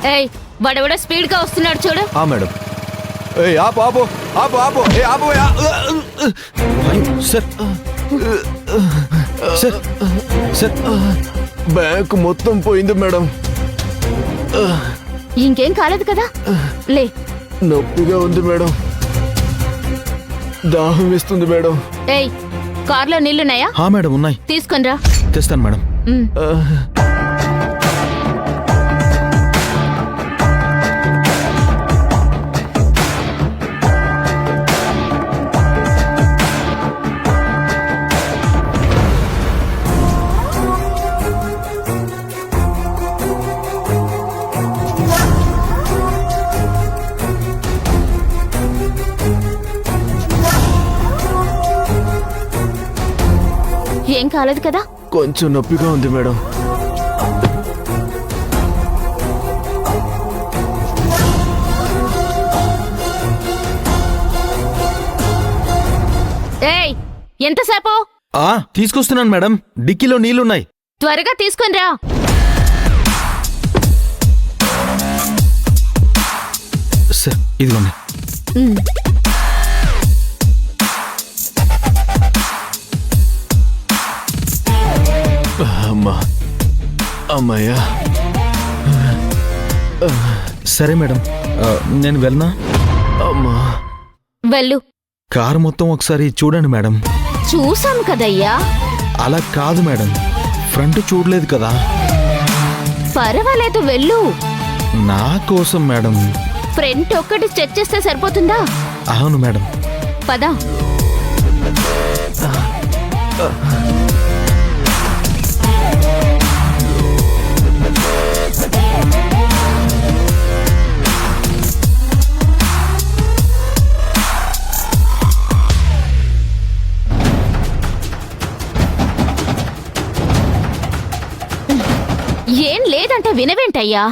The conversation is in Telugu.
ఏయ్ వాడెవడో స్పీడ్ గా వస్తున్నాడు చూడు. మేడం. ఆపు ఆపు ఆపు ఆపు ఆపు. సార్ సార్ సార్ బ్యాంక్ మొత్తం పోయింది మేడం. ఇంకేం కాలేదు కదా? లే. నొప్పిగా ఉంది మేడం. దాహం వేస్తుంది మేడం. ఏయ్ కార్లో నీళ్లున్నాయా? మేడం ఉన్నాయి. తీసుకొనిరా. తెస్తాను మేడం. ఏం కాలేదు కదా? కొంచెం నొప్పిగా ఉంది మేడం. ఏయ్ ఎంతసేపు? తీసుకొస్తున్నాను మేడం. డిక్కీలో నీళ్లున్నాయి. త్వరగా తీసుకొనిరా. సార్ ఇదిగోండి. అమ్మా అమ్మాయ్యా. సరే మేడం, నేను వెళ్ళనా? అమ్మా వెళ్ళు. కారు మొత్తం ఒకసారి చూడండి మేడం. చూసాం కదయ్యా. అలా కాదు మేడం, ఫ్రంట్ చూడలేదు కదా. పర్వాలేదు వెళ్ళు. నా కోసం మేడం. ఫ్రంట్ ఒక్కటి చెక్ చేస్తే సరిపోతుందా? అవును మేడం. పద. ఏం లేదంటే వినవేంటయ్యా?